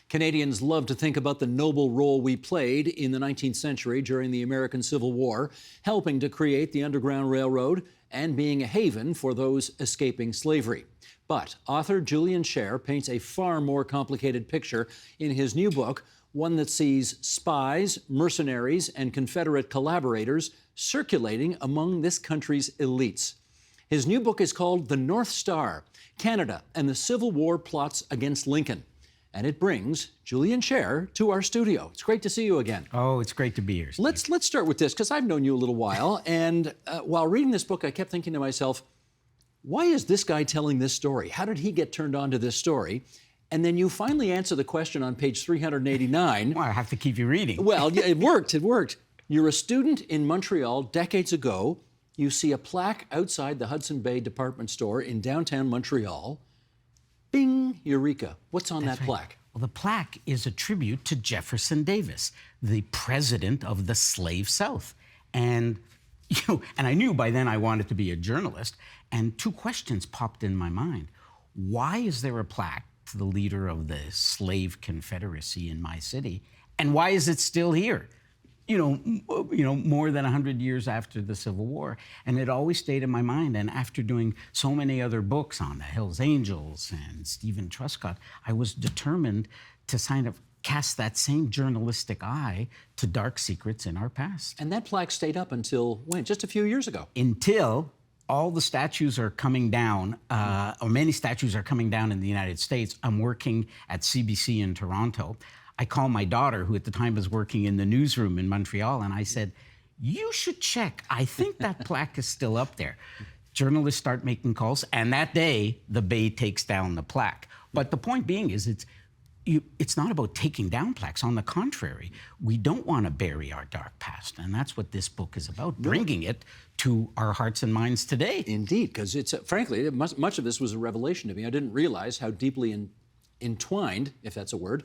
Canadians love to think about the noble role we played in the 19th century during the American Civil War, helping to create the Underground Railroad and being a haven for those escaping slavery. But author Julian Sher paints a far more complicated picture in his new book, one that sees spies, mercenaries, and Confederate collaborators circulating among this country's elites. His new book is called The North Star, Canada and the Civil War Plots Against Lincoln. And it brings Julian Sher to our studio. It's great to see you again. Oh, it's great to be here, Steve. Let's start with this, because I've known you a little while, and while reading this book, I kept thinking to myself, why is this guy telling this story? How did he get turned on to this story? And then you finally answer the question on page 389. Well, I have to keep you reading. Well, yeah, it worked. You're a student in Montreal decades ago. You see a plaque outside the Hudson Bay department store in downtown Montreal. Bing, eureka. What's on that plaque? Well, the plaque is a tribute to Jefferson Davis, the president of the slave South. And I knew by then I wanted to be a journalist. And two questions popped in my mind. Why is there a plaque to the leader of the slave confederacy in my city? And why is it still here? More than 100 years after the Civil War. And it always stayed in my mind. And after doing so many other books on the Hells Angels and Stephen Truscott, I was determined to cast that same journalistic eye to dark secrets in our past. And that plaque stayed up until when? Just a few years ago. Until all the statues are coming down, or many statues are coming down in the United States. I'm working at CBC in Toronto. I called my daughter, who at the time was working in the newsroom in Montreal, and I said, you should check. I think that plaque is still up there. Journalists start making calls, and that day, the Bay takes down the plaque. But the point being is it's not about taking down plaques. On the contrary, we don't want to bury our dark past, and that's what this book is about, bringing it to our hearts and minds today. Indeed, because frankly, much of this was a revelation to me. I didn't realize how deeply entwined, if that's a word,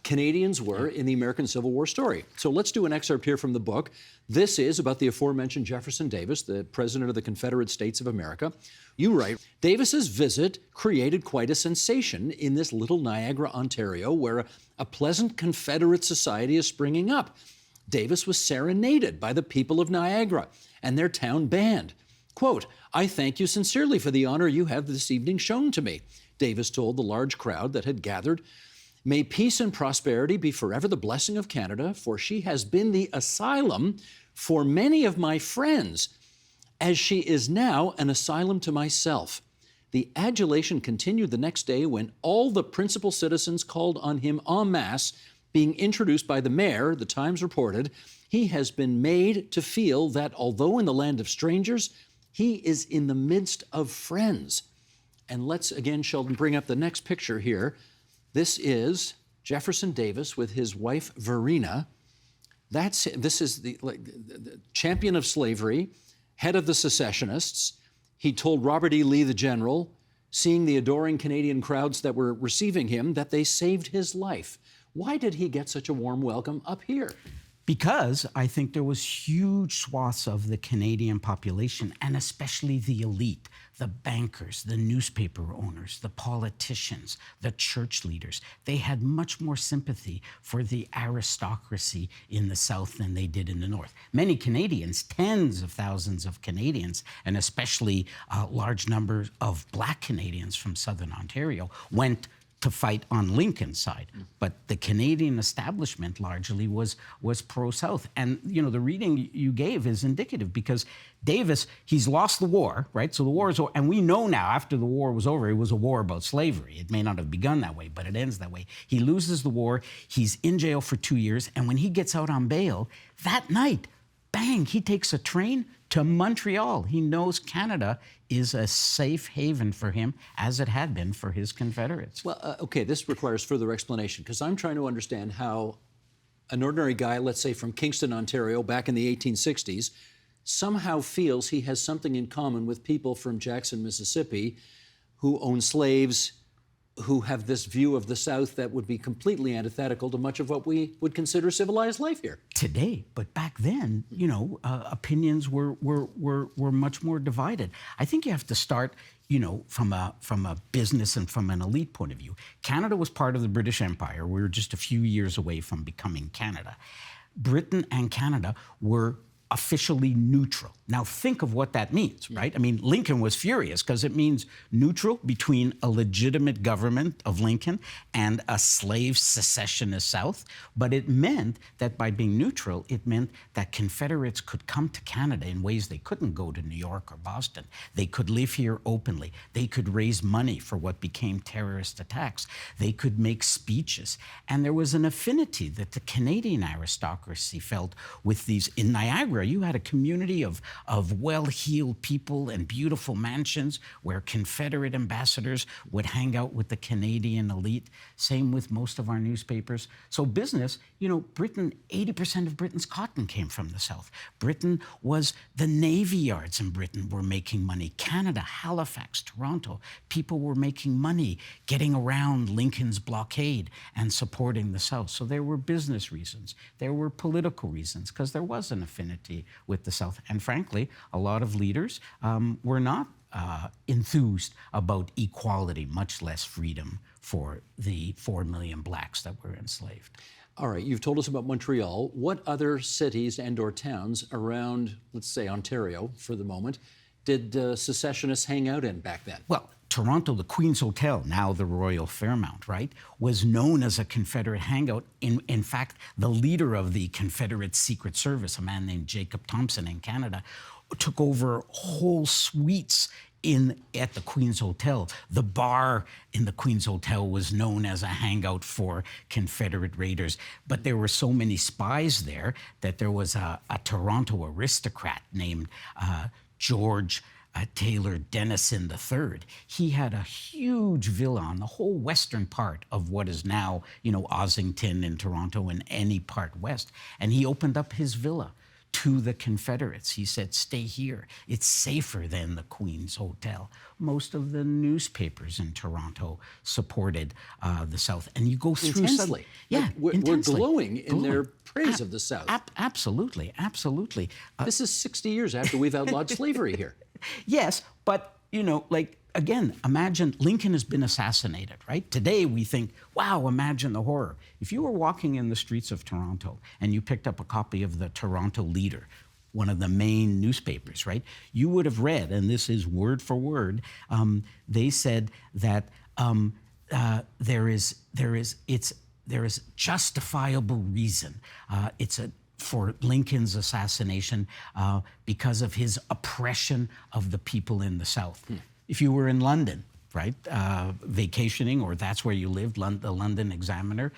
Canadians were in the American Civil War story. So let's do an excerpt here from the book. This is about the aforementioned Jefferson Davis, the president of the Confederate States of America. You write, Davis's visit created quite a sensation in this little Niagara, Ontario, where a pleasant Confederate society is springing up. Davis was serenaded by the people of Niagara and their town band. Quote, I thank you sincerely for the honor you have this evening shown to me, Davis told the large crowd that had gathered. May peace and prosperity be forever the blessing of Canada, for she has been the asylum for many of my friends, as she is now an asylum to myself. The adulation continued the next day when all the principal citizens called on him en masse, being introduced by the mayor, the Times reported. He has been made to feel that although in the land of strangers, he is in the midst of friends. And let's again, Sheldon, bring up the next picture here. This is Jefferson Davis with his wife, Verena. This is the champion of slavery, head of the secessionists. He told Robert E. Lee, the general, seeing the adoring Canadian crowds that were receiving him, that they saved his life. Why did he get such a warm welcome up here? Because I think there was huge swaths of the Canadian population, and especially the elite, the bankers, the newspaper owners, the politicians, the church leaders. They had much more sympathy for the aristocracy in the South than they did in the North. Many Canadians, tens of thousands of Canadians, and especially large numbers of Black Canadians from Southern Ontario, went to fight on Lincoln's side. But the Canadian establishment largely was pro-South. And, the reading you gave is indicative because Davis, he's lost the war, right? So the war is over. And we know now after the war was over, it was a war about slavery. It may not have begun that way, but it ends that way. He loses the war. He's in jail for 2 years. And when he gets out on bail, that night, bang, he takes a train to Montreal. He knows Canada is a safe haven for him, as it had been for his Confederates. Well, okay, this requires further explanation, because I'm trying to understand how an ordinary guy, let's say from Kingston, Ontario, back in the 1860s, somehow feels he has something in common with people from Jackson, Mississippi, who own slaves, who have this view of the South that would be completely antithetical to much of what we would consider civilized life here. Today, but back then, opinions were much more divided. I think you have to start, from a business and from an elite point of view. Canada was part of the British Empire. We were just a few years away from becoming Canada. Britain and Canada were officially neutral. Now think of what that means, right? I mean, Lincoln was furious because it means neutral between a legitimate government of Lincoln and a slave secessionist South. But it meant that by being neutral, it meant that Confederates could come to Canada in ways they couldn't go to New York or Boston. They could live here openly. They could raise money for what became terrorist attacks. They could make speeches. And there was an affinity that the Canadian aristocracy felt with these. In Niagara, you had a community of well-heeled people and beautiful mansions where Confederate ambassadors would hang out with the Canadian elite. Same with most of our newspapers. So business, Britain, 80% of Britain's cotton came from the South. Britain was, the navy yards in Britain were making money. Canada, Halifax, Toronto, people were making money getting around Lincoln's blockade and supporting the South. So there were business reasons. There were political reasons because there was an affinity with the South. And frankly, a lot of leaders were not enthused about equality, much less freedom for the 4 million blacks that were enslaved. All right, you've told us about Montreal. What other cities and or towns around, let's say, Ontario for the moment, did secessionists hang out in back then? Well, Toronto, the Queen's Hotel, now the Royal Fairmount, right, was known as a Confederate hangout. In fact, the leader of the Confederate Secret Service, a man named Jacob Thompson in Canada, took over whole suites at the Queen's Hotel. The bar in the Queen's Hotel was known as a hangout for Confederate raiders. But there were so many spies there that there was a Toronto aristocrat named George Taylor Denison III. He had a huge villa on the whole western part of what is now, Ossington in Toronto and any part west. And he opened up his villa to the Confederates. He said, stay here. It's safer than the Queen's Hotel. Most of the newspapers in Toronto supported the South. And you go through... Intensely. We're glowing in their praise of the South. Absolutely, absolutely. This is 60 years after we've outlawed slavery here. Yes, but, again, imagine Lincoln has been assassinated, right? Today we think, wow, imagine the horror. If you were walking in the streets of Toronto and you picked up a copy of the Toronto Leader, one of the main newspapers, right? You would have read, and this is word for word, they said that there is justifiable reason. For Lincoln's assassination because of his oppression of the people in the South. If you were in London, right, vacationing, or that's where you lived, the London Examiner,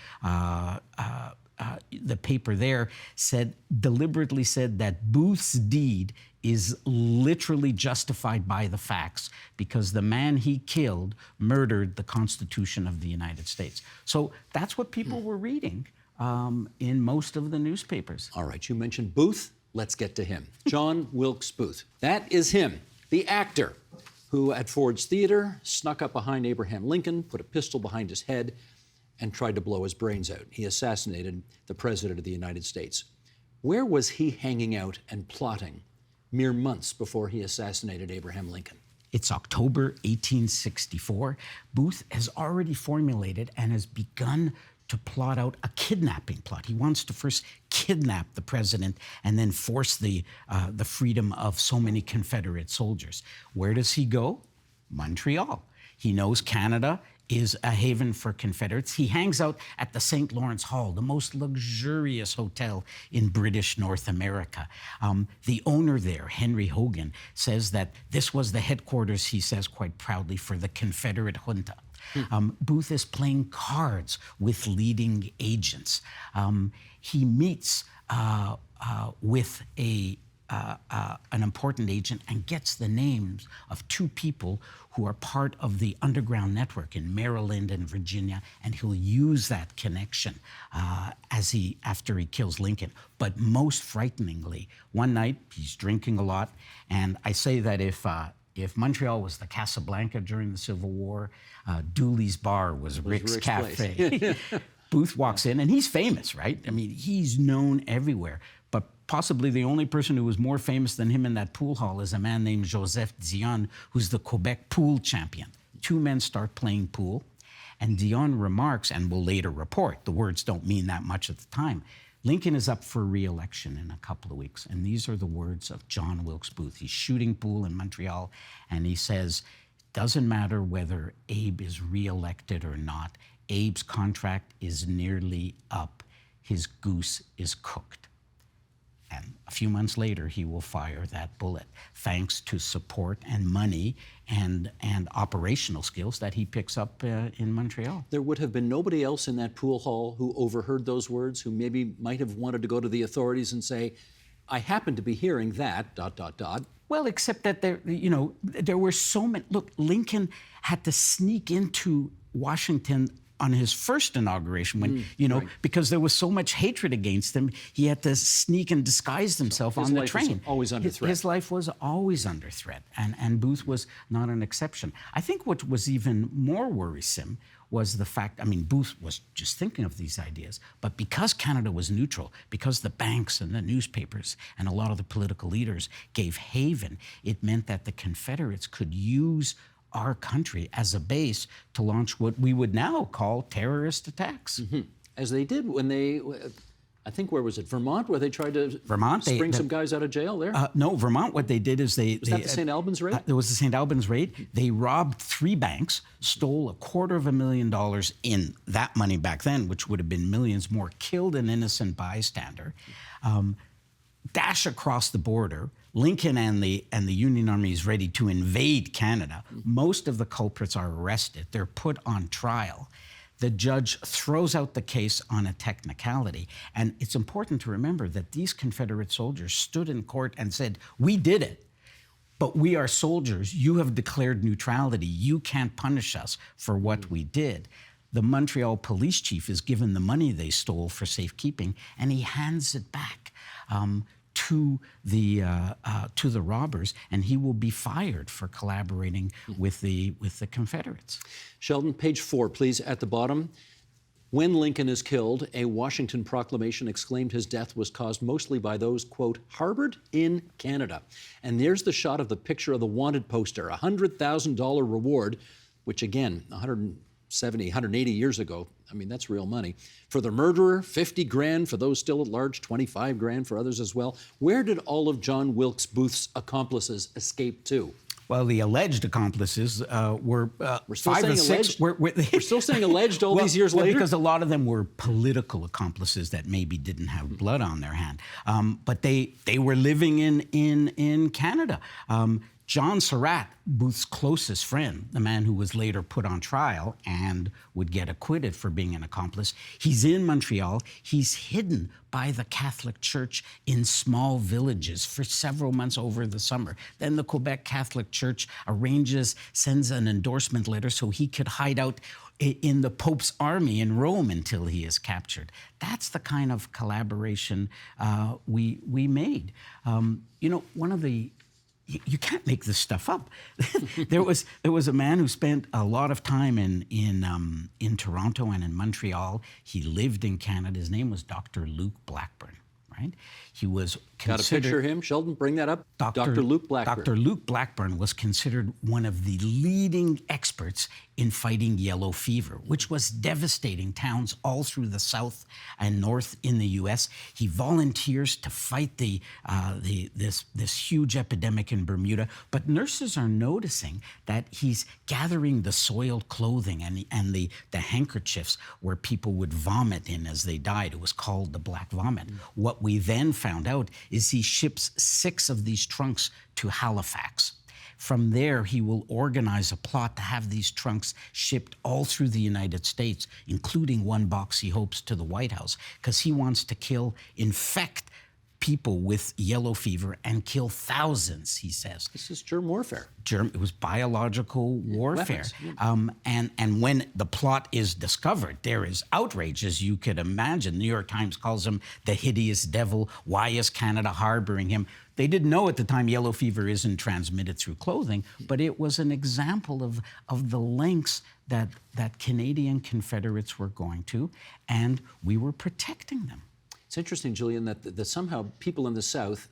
the paper there deliberately said that Booth's deed is literally justified by the facts because the man he killed murdered the Constitution of the United States. So that's what people were reading in most of the newspapers. All right, you mentioned Booth. Let's get to him. John Wilkes Booth. That is him, the actor who at Ford's Theater snuck up behind Abraham Lincoln, put a pistol behind his head, and tried to blow his brains out. He assassinated the President of the United States. Where was he hanging out and plotting mere months before he assassinated Abraham Lincoln? It's October 1864. Booth has already formulated and has begun to plot out a kidnapping plot. He wants to first kidnap the president and then force the freedom of so many Confederate soldiers. Where does he go? Montreal. He knows Canada is a haven for Confederates. He hangs out at the St. Lawrence Hall, the most luxurious hotel in British North America. The owner there, Henry Hogan, says that this was the headquarters, he says quite proudly, for the Confederate junta. Booth is playing cards with leading agents. He meets with an important agent and gets the names of two people who are part of the underground network in Maryland and Virginia, and he'll use that connection after he kills Lincoln. But most frighteningly, one night he's drinking a lot, and I say that if Montreal was the Casablanca during the Civil War, Dooley's Bar was Rick's Cafe. Booth walks in, and he's famous, right? I mean, he's known everywhere. but possibly the only person who was more famous than him in that pool hall is a man named Joseph Dion, who's the Quebec pool champion. Two men start playing pool, and Dion remarks, and will later report, the words don't mean that much at the time, Lincoln is up for re-election in a couple of weeks. And these are the words of John Wilkes Booth. He's shooting pool in Montreal, and he says, doesn't matter whether Abe is re-elected or not, Abe's contract is nearly up. His goose is cooked. And a few months later, he will fire that bullet, thanks to support and money and operational skills that he picks up in Montreal. There would have been nobody else in that pool hall who overheard those words, who maybe might have wanted to go to the authorities and say, I happen to be hearing that, ... Well, except that there were so many. Look, Lincoln had to sneak into Washington on his first inauguration when, right. Because there was so much hatred against him, he had to sneak and disguise himself on the train. His life was always under threat. His life was always under threat, and Booth was not an exception. I think what was even more worrisome was the fact, Booth was just thinking of these ideas, but because Canada was neutral, because the banks and the newspapers and a lot of the political leaders gave haven, it meant that the Confederates could use our country as a base to launch what we would now call terrorist attacks. Mm-hmm. As they did when they, I think, where was it? Vermont, where they tried to spring some guys out of jail there? No, Vermont, what they did is they... Was that the St. Albans raid? It was the St. Albans raid. They robbed 3 banks, stole $250,000 in that money back then, which would have been millions more, killed an innocent bystander, dash across the border. Lincoln and the Union Army is ready to invade Canada. Most of the culprits are arrested. They're put on trial. The judge throws out the case on a technicality. And it's important to remember that these Confederate soldiers stood in court and said, we did it, but we are soldiers. You have declared neutrality. You can't punish us for what we did. The Montreal police chief is given the money they stole for safekeeping, and he hands it back to the robbers, and he will be fired for collaborating with the Confederates. Sheldon, page 4, please, at the bottom. When Lincoln is killed, a Washington proclamation exclaimed his death was caused mostly by those, quote, harbored in Canada. And there's the shot of the picture of the wanted poster, a $100,000 reward, which again, 180 years ago, that's real money. For the murderer, 50 grand. For those still at large, 25 grand for others as well. Where did all of John Wilkes Booth's accomplices escape to? Well, the alleged accomplices were we're still 5 or saying 6. Alleged? We're still saying alleged all these years later? Because a lot of them were political accomplices that maybe didn't have blood on their hand. But they were living in Canada. John Surratt, Booth's closest friend, the man who was later put on trial and would get acquitted for being an accomplice, he's in Montreal. He's hidden by the Catholic Church in small villages for several months over the summer. Then the Quebec Catholic Church sends an endorsement letter so he could hide out in the Pope's army in Rome until he is captured. That's the kind of collaboration we made. One of the... You can't make this stuff up. There was a man who spent a lot of time in Toronto and in Montreal. He lived in Canada. His name was Dr. Luke Blackburn, right? He was considered... Got a picture of him? Sheldon, bring that up. Dr. Luke Blackburn. Dr. Luke Blackburn was considered one of the leading experts in fighting yellow fever, which was devastating towns all through the south and north in the U.S. He volunteers to fight this huge epidemic in Bermuda, but nurses are noticing that he's gathering the soiled clothing and the handkerchiefs where people would vomit in as they died. It was called the black vomit. What we then found out is he ships 6 of these trunks to Halifax. From there, he will organize a plot to have these trunks shipped all through the United States, including one box he hopes to the White House, because he wants to infect people with yellow fever and kill thousands, he says. This is germ warfare. It was biological warfare. Weapons, yeah. And when the plot is discovered, there is outrage, as you could imagine. The New York Times calls him the hideous devil. Why is Canada harboring him? They didn't know at the time yellow fever isn't transmitted through clothing, but it was an example of the lengths that Canadian Confederates were going to, and we were protecting them. It's interesting, Julian, that somehow people in the South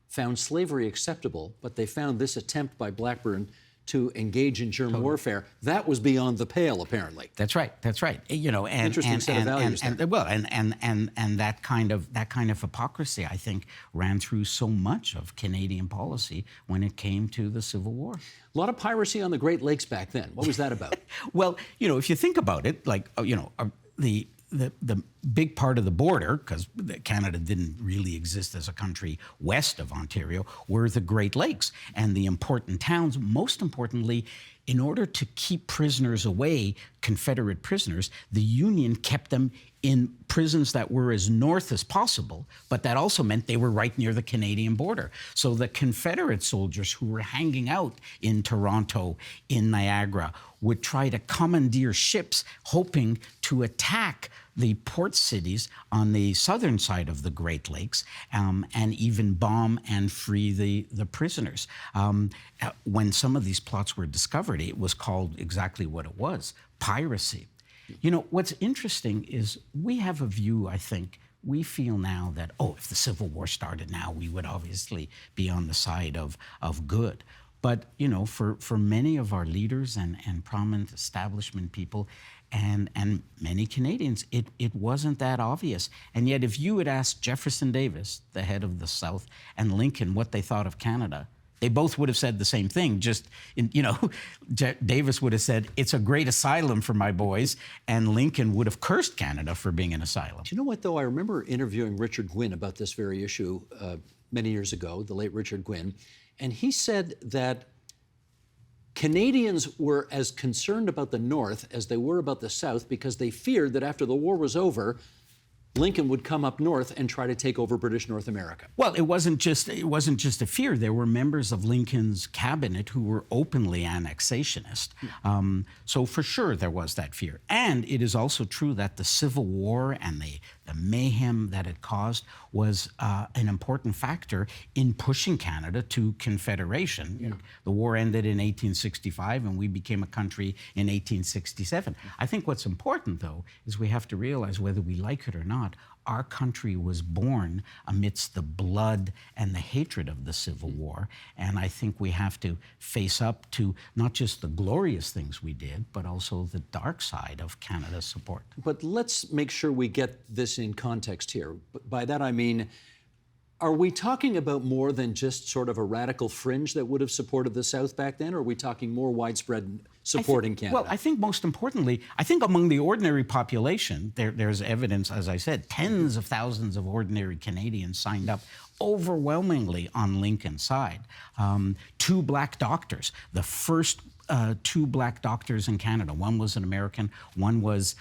found slavery acceptable, but they found this attempt by Blackburn to engage in germ warfare, that was beyond the pale, apparently. That's right. That's right. You know, and Interesting set of values and there. well, and that kind of hypocrisy, I think, ran through so much of Canadian policy when it came to the Civil War. A lot of piracy on the Great Lakes back then. What was that about? Well, you know, if you think about it, like the big part of the border, because Canada didn't really exist as a country west of Ontario, were the Great Lakes. And the important towns, most importantly, in order to keep prisoners away, Confederate prisoners, the Union kept them in prisons that were as north as possible, but that also meant they were right near the Canadian border. So the Confederate soldiers who were hanging out in Toronto, in Niagara, would try to commandeer ships, hoping to attack the port cities on the southern side of the Great Lakes, and even bomb and free the prisoners. When some of these plots were discovered, it was called exactly what it was, piracy. You know, what's interesting is we have a view, I think, we feel now that, oh, if the Civil War started now, we would obviously be on the side of good. But, you know, for many of our leaders and prominent establishment people and many Canadians, it wasn't that obvious. And yet, if you had asked Jefferson Davis, the head of the South, and Lincoln what they thought of Canada, they both would have said the same thing. Just, you know, Davis would have said, it's a great asylum for my boys, and Lincoln would have cursed Canada for being an asylum. Do you know what, though? I remember interviewing Richard Gwynn about this very issue many years ago, the late Richard Gwynn, and he said that Canadians were as concerned about the North as they were about the South because they feared that after the war was over, Lincoln would come up north and try to take over British North America. Well, it wasn't just a fear. There were members of Lincoln's cabinet who were openly annexationist. So for sure there was that fear. And it is also true that the Civil War and the mayhem that it caused was an important factor in pushing Canada to Confederation. Yeah. The war ended in 1865 and we became a country in 1867. I think what's important, though, is we have to realize, whether we like it or not, our country was born amidst the blood and the hatred of the Civil War. And I think we have to face up to not just the glorious things we did, but also the dark side of Canada's support. But let's make sure we get this in context here. By that I mean, are we talking about more than just sort of a radical fringe that would have supported the South back then, or are we talking more widespread support in Canada? Well, I think most importantly, I think among the ordinary population, there's evidence, as I said, tens of thousands of ordinary Canadians signed up overwhelmingly on Lincoln's side. 2 black doctors, the first 2 black doctors in Canada. One was an American, one was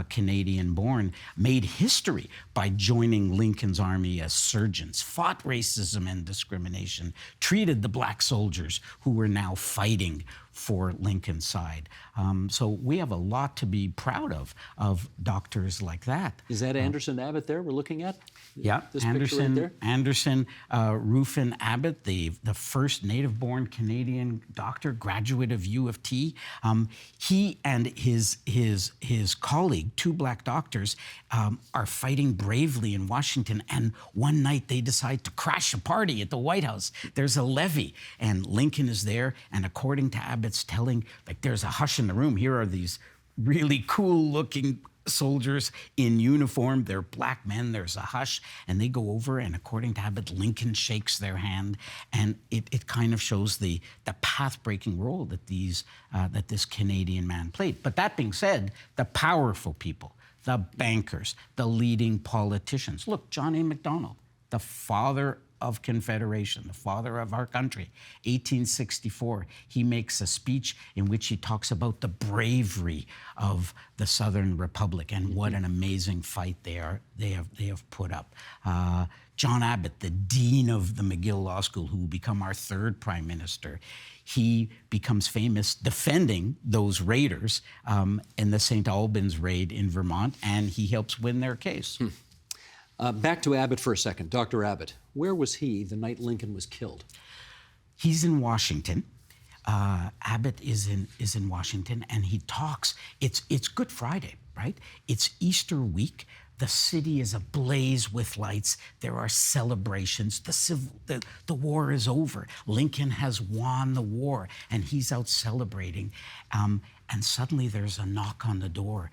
Canadian-born, made history by joining Lincoln's army as surgeons, fought racism and discrimination, treated the black soldiers who were now fighting for Lincoln's side. So we have a lot to be proud of doctors like that. Is that Anderson Abbott there we're looking at? Yeah, this Anderson, right there? Anderson Ruffin Abbott, the first native-born Canadian doctor, graduate of U of T. He and his colleague, 2 black doctors, are fighting bravely in Washington. And one night they decide to crash a party at the White House. There's a levee, and Lincoln is there. And according to Abbott's telling, like, there's a hush in the room. Here are these really cool-looking soldiers in uniform. They're black men. There's a hush, and they go over, and according to Abbott, Lincoln shakes their hand, and it kind of shows the path-breaking role that this Canadian man played. But that being said, the powerful people, the bankers, the leading politicians. Look, John A. Macdonald, the father of Confederation, the father of our country. 1864, he makes a speech in which he talks about the bravery of the Southern Republic and what an amazing fight they have put up. John Abbott, the dean of the McGill Law School, who will become our 3rd prime minister, he becomes famous defending those raiders in the St. Albans raid in Vermont, and he helps win their case. Back to Abbott for a second. Dr. Abbott, where was he the night Lincoln was killed? He's in Washington. Abbott is in Washington, and he talks. It's Good Friday, right? It's Easter week. The city is ablaze with lights. There are celebrations. The war is over. Lincoln has won the war, and he's out celebrating. And suddenly there's a knock on the door.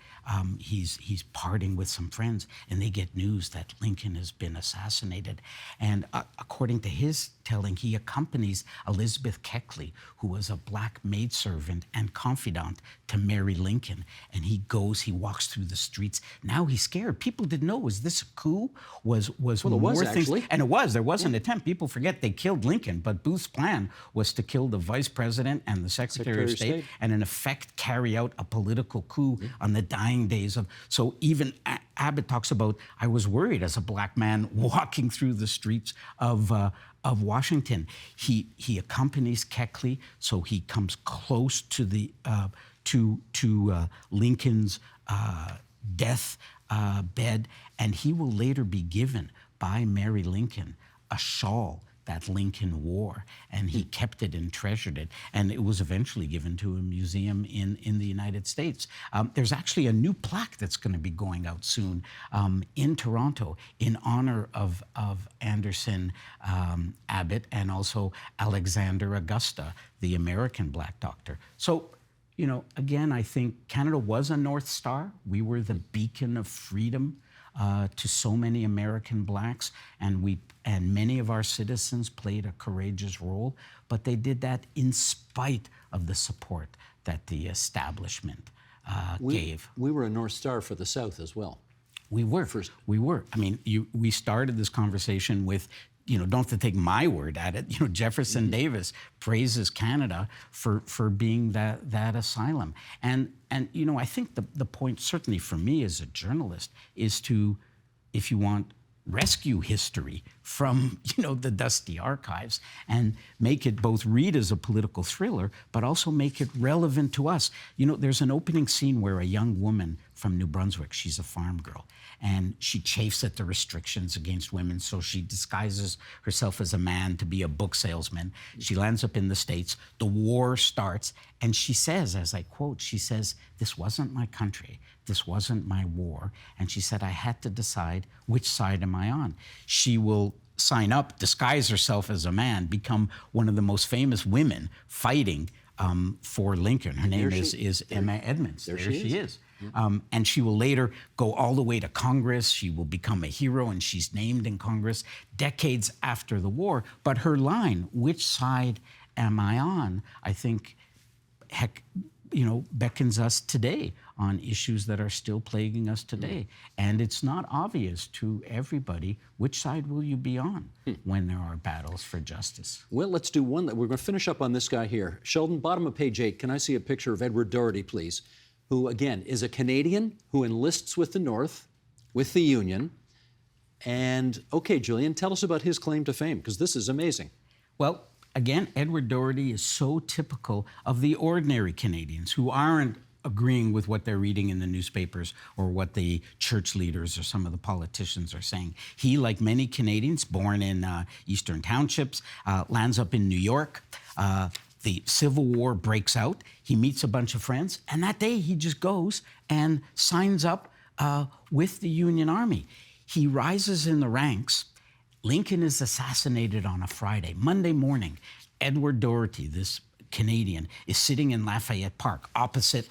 He's parting with some friends, and they get news that Lincoln has been assassinated. And according to his telling, he accompanies Elizabeth Keckley, who was a black maidservant and confidant to Mary Lincoln. And he walks through the streets. Now he's scared. People didn't know, was this a coup? Was Well, it more was things? actually. And it was. There was an attempt. People forget they killed Lincoln, but Booth's plan was to kill the vice president and the secretary of State, and in effect carry out a political coup on the dying days of. So even Abbott talks about, I was worried as a black man walking through the streets of Washington. He accompanies Keckley, so he comes close to the to Lincoln's death bed, and he will later be given by Mary Lincoln a shawl that Lincoln wore, and he kept it and treasured it, and it was eventually given to a museum in the United States. There's actually a new plaque that's going to be going out soon in Toronto in honor of Anderson Abbott and also Alexander Augusta, the American black doctor. So, you know, again, I think Canada was a North Star. We were the beacon of freedom to so many American blacks, and many of our citizens played a courageous role, but they did that in spite of the support that the establishment gave. We were a North Star for the South as well. We were. We were. I mean, we started this conversation with, you know, don't have to take my word at it. You know, Jefferson Davis praises Canada for being that asylum. And you know, I think the point, certainly for me as a journalist, is to, if you want, rescue history from, you know, the dusty archives and make it both read as a political thriller, but also make it relevant to us. You know, there's an opening scene where a young woman from New Brunswick, she's a farm girl, and she chafes at the restrictions against women, so she disguises herself as a man to be a book salesman. She lands up in the States. The war starts, and she says, as I quote, she says, "This wasn't my country. This wasn't my war." And she said, "I had to decide which side am I on." She will sign up, disguise herself as a man, become one of the most famous women fighting for Lincoln. Her name is Emma Edmonds. There she is. And she will later go all the way to Congress. She will become a hero, and she's named in Congress decades after the war. But her line, "Which side am I on?" I think, you know, beckons us today on issues that are still plaguing us today. And it's not obvious to everybody, which side will you be on when there are battles for justice? Well, let's do one. We're going to finish up on this guy here. Sheldon, bottom of page 8, can I see a picture of Edward Doherty, please? Who, again, is a Canadian who enlists with the North, with the Union. And, okay, Julian, tell us about his claim to fame, because this is amazing. Well, again, Edward Doherty is so typical of the ordinary Canadians who aren't agreeing with what they're reading in the newspapers or what the church leaders or some of the politicians are saying. He, like many Canadians, born in Eastern Townships, lands up in New York. The Civil War breaks out. He meets a bunch of friends, and that day he just goes and signs up with the Union Army. He rises in the ranks. Lincoln is assassinated on a Friday. Monday morning, Edward Doherty, this Canadian, is sitting in Lafayette Park opposite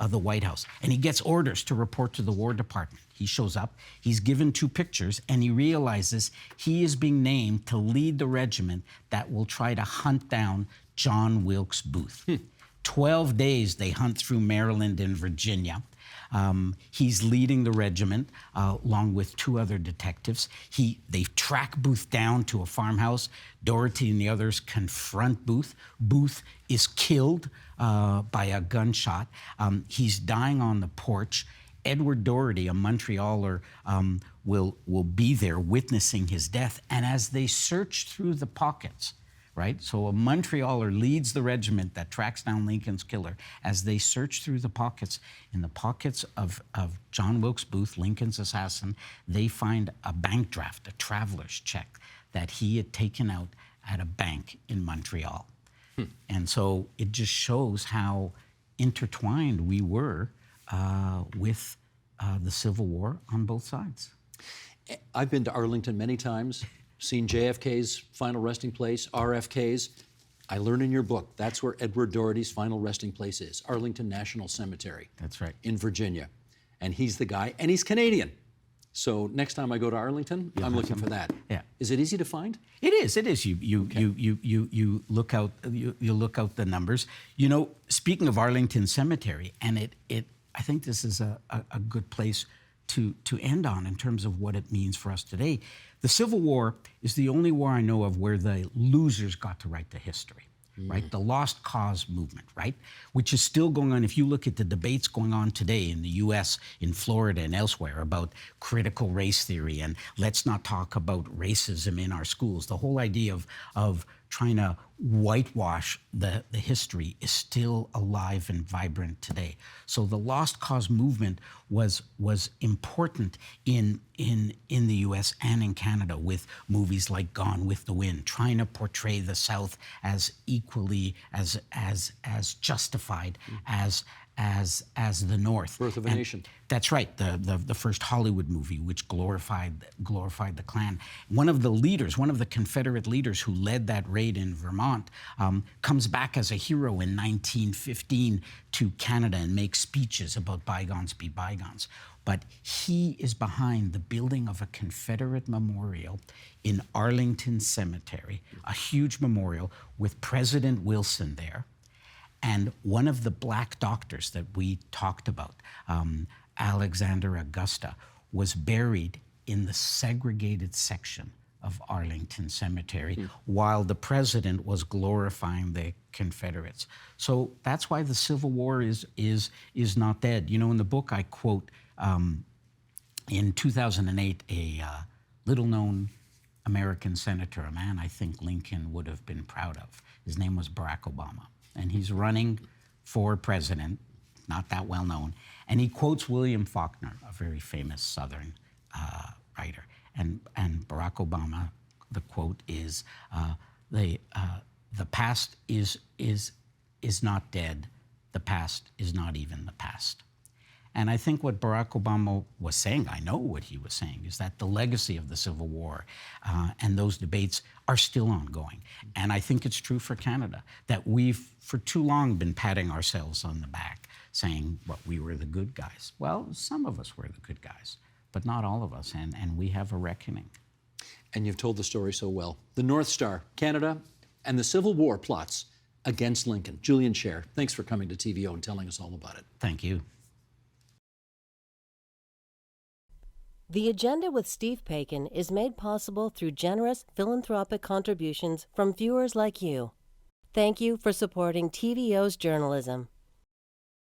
the White House, and he gets orders to report to the War Department. He shows up, he's given 2 pictures, and he realizes he is being named to lead the regiment that will try to hunt down John Wilkes Booth. 12 days they hunt through Maryland and Virginia. He's leading the regiment along with 2 other detectives. They track Booth down to a farmhouse. Doherty and the others confront Booth. Booth is killed by a gunshot. He's dying on the porch. Edward Doherty, a Montrealer, will be there witnessing his death. And as they search through the pockets, right? So a Montrealer leads the regiment that tracks down Lincoln's killer. As they search through the pockets, in the pockets of John Wilkes Booth, Lincoln's assassin, they find a bank draft, a traveler's check that he had taken out at a bank in Montreal. And so it just shows how intertwined we were with the Civil War on both sides. I've been to Arlington many times, seen JFK's final resting place, RFK's. I learn in your book that's where Edward Doherty's final resting place is, Arlington National Cemetery. That's right. In Virginia. And he's the guy, and he's Canadian. So next time I go to Arlington, I'm looking for that. Yeah. Is it easy to find? It is. It is. You look out. You look out the numbers. You know, speaking of Arlington Cemetery, and I think this is a good place to end on in terms of what it means for us today. The Civil War is the only war I know of where the losers got to write the history. Right? The lost cause movement, right? Which is still going on. If you look at the debates going on today in the US, in Florida and elsewhere about critical race theory and let's not talk about racism in our schools, the whole idea of trying to whitewash the history is still alive and vibrant today. So the lost cause movement was important in the US and in Canada with movies like Gone with the Wind, trying to portray the South as equally as justified as the North. Birth of a Nation. That's right. The first Hollywood movie, which glorified the Klan. One of the leaders, one of the Confederate leaders who led that raid in Vermont, comes back as a hero in 1915 to Canada and makes speeches about bygones be bygones. But he is behind the building of a Confederate memorial in Arlington Cemetery, a huge memorial with President Wilson there. And one of the black doctors that we talked about, Alexander Augusta, was buried in the segregated section of Arlington Cemetery while the president was glorifying the Confederates. So that's why the Civil War is not dead. You know, in the book I quote, in 2008, a little-known American senator, a man I think Lincoln would have been proud of. His name was Barack Obama. And he's running for president, not that well known. And he quotes William Faulkner, a very famous Southern writer. And Barack Obama, the quote is, the past is not dead. The past is not even the past. And I think what Barack Obama was saying, I know what he was saying, is that the legacy of the Civil War and those debates are still ongoing. And I think it's true for Canada, that we've for too long been patting ourselves on the back, saying, well, we were the good guys. Well, some of us were the good guys, but not all of us, and we have a reckoning. And you've told the story so well. The North Star, Canada, and the Civil War plots against Lincoln. Julian Sher, thanks for coming to TVO and telling us all about it. Thank you. The Agenda with Steve Paikin is made possible through generous philanthropic contributions from viewers like you. Thank you for supporting TVO's journalism.